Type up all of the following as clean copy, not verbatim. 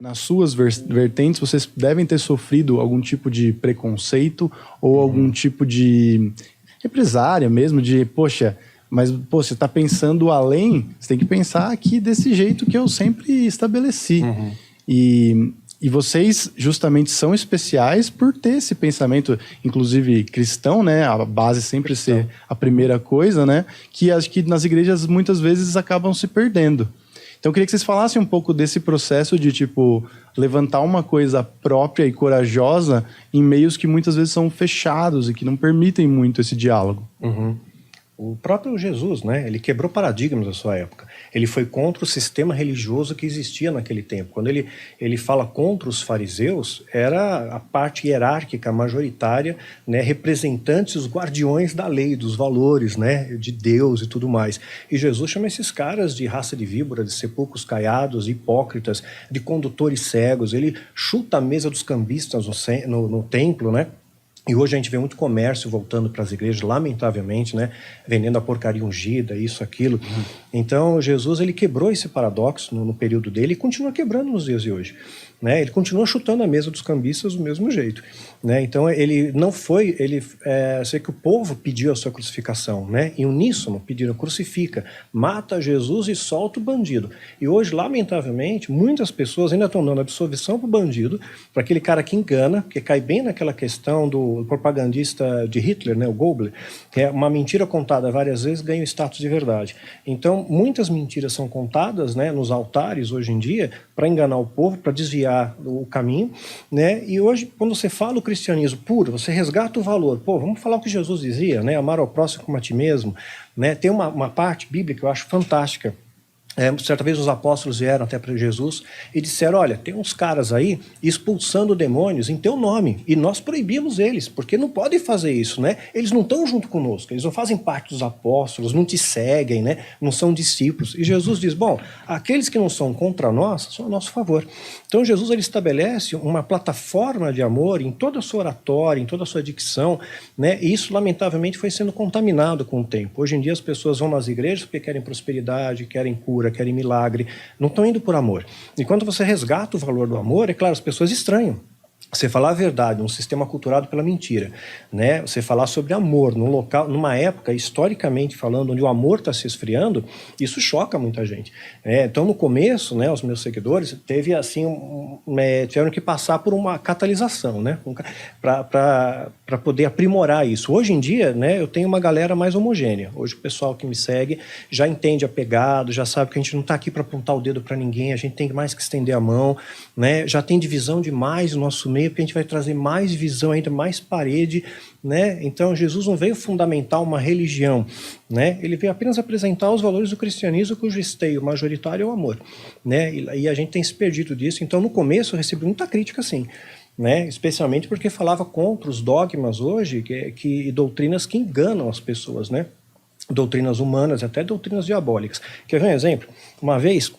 nas suas vertentes, vocês devem ter sofrido algum tipo de preconceito ou algum tipo de represária mesmo, de, poxa, mas pô, você está pensando além, você tem que pensar aqui desse jeito que eu sempre estabeleci. E vocês justamente são especiais por ter esse pensamento, inclusive cristão, né? A base sempre ser a primeira coisa, né? Que acho que nas igrejas muitas vezes acabam se perdendo. Então eu queria que vocês falassem um pouco desse processo de, tipo, levantar uma coisa própria e corajosa em meios que muitas vezes são fechados e que não permitem muito esse diálogo. O próprio Jesus, né, ele quebrou paradigmas da sua época. Ele foi contra o sistema religioso que existia naquele tempo. Quando ele fala contra os fariseus, era a parte hierárquica majoritária, né, representantes, os guardiões da lei, dos valores, né, de Deus e tudo mais. E Jesus chama esses caras de raça de víbora, de sepulcros caiados, hipócritas, de condutores cegos. Ele chuta a mesa dos cambistas no templo, né? E hoje a gente vê muito comércio voltando para as igrejas, lamentavelmente, né? Vendendo a porcaria ungida, isso, aquilo. Então, Jesus, ele quebrou esse paradoxo no período dele e continua quebrando nos dias de hoje. Né? Ele continua chutando a mesa dos cambistas do mesmo jeito. Né? Então, ele não foi... sei que o povo pediu a sua crucificação, né? Em uníssono, pediram, crucifica, mata Jesus e solta o bandido. E hoje, lamentavelmente, muitas pessoas ainda estão dando absolvição para o bandido, para aquele cara que engana, que cai bem naquela questão do propagandista de Hitler, né? O Goebbels, que é uma mentira contada várias vezes ganha o status de verdade. Então, muitas mentiras são contadas, né, nos altares hoje em dia para enganar o povo, para desviar o caminho, né? E hoje, quando você fala o cristianismo puro, você resgata o valor. Pô, vamos falar o que Jesus dizia, né? Amar ao próximo como a ti mesmo, né? Tem uma parte bíblica que eu acho fantástica. Certa vez os apóstolos vieram até para Jesus e disseram, olha, tem uns caras aí expulsando demônios em teu nome e nós proibimos eles, porque não podem fazer isso, né? Eles não estão junto conosco, eles não fazem parte dos apóstolos, não te seguem, né? Não são discípulos. E Jesus diz, bom, aqueles que não são contra nós são a nosso favor. Então Jesus, ele estabelece uma plataforma de amor em toda a sua oratória, em toda a sua dicção, né? E isso lamentavelmente foi sendo contaminado com o tempo. Hoje em dia as pessoas vão nas igrejas porque querem prosperidade, querem cura, querem milagre, não estão indo por amor. E quando você resgata o valor do amor, é claro, as pessoas estranham. Você falar a verdade num sistema culturado pela mentira, né? Você falar sobre amor num local, numa época, historicamente falando, onde o amor está se esfriando, isso choca muita gente. Então, no começo, né, os meus seguidores teve assim, tiveram que passar por uma catalisação, né, para poder aprimorar isso. Hoje em dia, né, eu tenho uma galera mais homogênea. Hoje o pessoal que me segue já entende a pegada, já sabe que a gente não está aqui para apontar o dedo para ninguém, a gente tem mais que estender a mão, né? Já tem divisão demais no nosso meio, porque a gente vai trazer mais visão ainda, mais parede, né? Então Jesus não veio fundamentar uma religião, né? Ele veio apenas apresentar os valores do cristianismo, cujo esteio majoritário é o amor, né? E a gente tem se perdido disso. Então no começo eu recebi muita crítica, sim, né? Especialmente porque falava contra os dogmas hoje e doutrinas que enganam as pessoas, né? Doutrinas humanas, até doutrinas diabólicas. Quer ver um exemplo? Uma vez,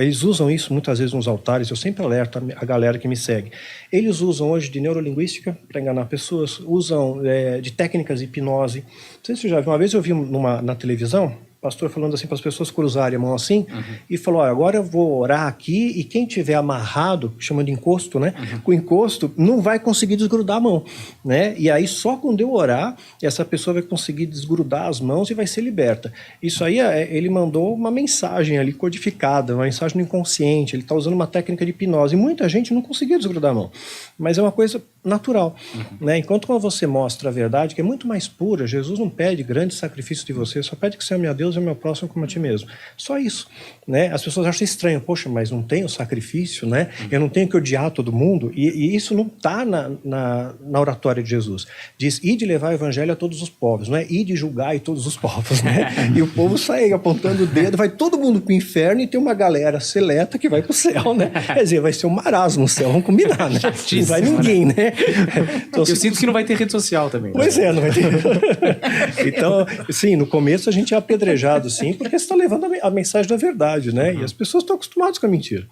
eles usam isso muitas vezes nos altares, eu sempre alerto a galera que me segue. Eles usam hoje de neurolinguística para enganar pessoas, usam de técnicas de hipnose. Não sei se você já viu, uma vez eu vi na televisão, pastor falando assim para as pessoas cruzarem a mão assim, e falou, olha, agora eu vou orar aqui e quem tiver amarrado, chamando de encosto, né? Com encosto, não vai conseguir desgrudar a mão, né? E aí só quando eu orar, essa pessoa vai conseguir desgrudar as mãos e vai ser liberta. Isso aí, ele mandou uma mensagem ali codificada, uma mensagem no inconsciente, ele está usando uma técnica de hipnose, e muita gente não conseguia desgrudar a mão, mas é uma coisa natural, né? Enquanto quando você mostra a verdade, que é muito mais pura, Jesus não pede grande sacrifício de você, só pede que você ame a Deus e ao meu próximo como a ti mesmo. Só isso, né? As pessoas acham estranho, poxa, mas não tem o sacrifício, né? Eu não tenho que odiar todo mundo, e isso não está na oratória de Jesus. Diz, ide levar o evangelho a todos os povos, não é? Ide julgar e todos os povos, né? E o povo sai apontando o dedo, vai todo mundo para o inferno e tem uma galera seleta que vai para o céu, né? Quer dizer, vai ser um marasmo no céu, vamos combinar, né? Não vai ninguém, né? Então, eu sinto que não vai ter rede social também. Pois não vai ter. Então, sim, no começo a gente é apedrejado, sim, porque você está levando a mensagem da verdade, né? E as pessoas estão acostumadas com a mentira.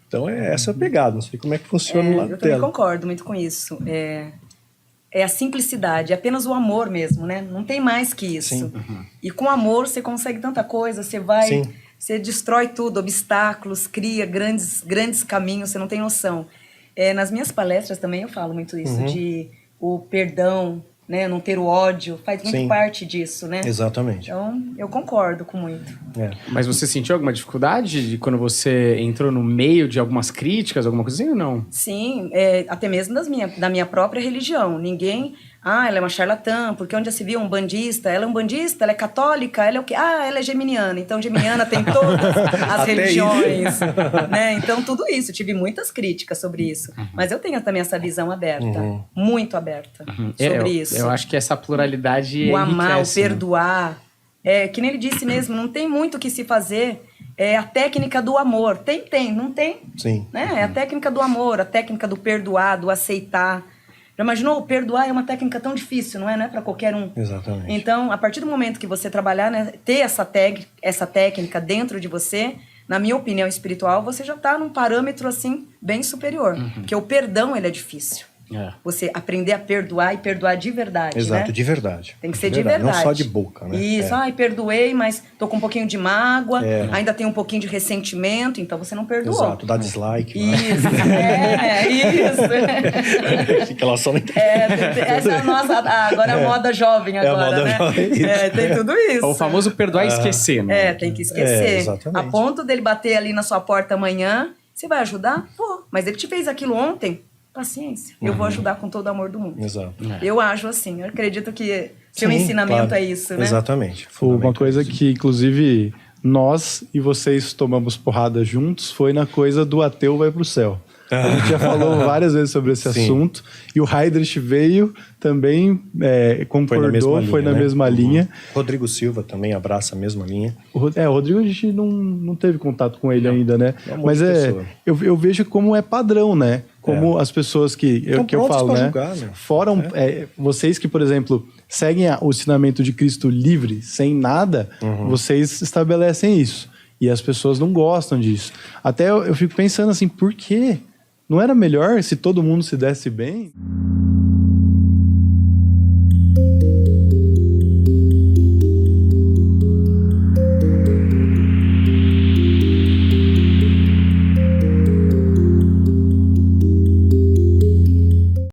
Então, é essa a pegada. Não sei como é que funciona lá eu também concordo muito com isso. É a simplicidade, é apenas o amor mesmo, né? Não tem mais que isso. E com amor você consegue tanta coisa, você vai você destrói tudo, obstáculos, cria grandes caminhos, você não tem noção. Nas minhas palestras também eu falo muito isso, de o perdão, né, não ter o ódio, faz muito parte disso, né? Exatamente. Então, eu concordo com muito. Mas você sentiu alguma dificuldade de quando você entrou no meio de algumas críticas, alguma coisa assim ou não? Sim, até mesmo da minha própria religião. Ninguém... ela é uma charlatã, porque onde já se viu um bandista? Ela é um bandista, ela é católica, ela é o quê? Ela é geminiana. Então, geminiana tem todas as religiões. Né? Então, tudo isso. Tive muitas críticas sobre isso. Mas eu tenho também essa visão aberta, muito aberta sobre isso. Eu acho que essa pluralidade o amar, o enriquece, né? perdoar. Que nem ele disse mesmo, não tem muito o que se fazer. A técnica do amor. Não tem. Sim. Né? É a técnica do amor, a técnica do perdoar, do aceitar. Já imaginou? Perdoar é uma técnica tão difícil, não é? Não é para qualquer um. Exatamente. Então, a partir do momento que você trabalhar, né, ter essa técnica dentro de você, na minha opinião espiritual, você já está num parâmetro, assim, bem superior. Porque o perdão, ele é difícil. Você aprender a perdoar e perdoar de verdade, Exato, né? de verdade. Tem que ser de verdade. Não só de boca, né? Isso, perdoei, mas tô com um pouquinho de mágoa, ainda tem um pouquinho de ressentimento, então você não perdoou. Exato, dá dislike. Isso, isso. Fica lá só na Essa é a nossa, agora é a moda jovem agora, a moda né? jovem, Tem tudo isso. O famoso perdoar e esquecer, né? Tem que esquecer. Exatamente. A ponto dele bater ali na sua porta amanhã, você vai ajudar? Pô, mas ele te fez aquilo ontem? Paciência. Eu vou ajudar com todo o amor do mundo. Exato. Eu acho assim. Eu acredito que seu ensinamento é isso, né? Exatamente. Uma coisa que, inclusive, nós e vocês tomamos porrada juntos foi na coisa do ateu vai pro céu. A gente já falou várias vezes sobre esse assunto. E o Heidrich veio também, concordou, foi na mesma linha. Rodrigo Silva também abraça a mesma linha. O Rodrigo a gente não teve contato com ele ainda, né? Mas eu vejo como é padrão, né? Como as pessoas que eu falo, né? Julgar, né? Fora vocês que, por exemplo, seguem o ensinamento de Cristo livre, sem nada, vocês estabelecem isso. E as pessoas não gostam disso. Até eu fico pensando assim, por quê? Não era melhor se todo mundo se desse bem?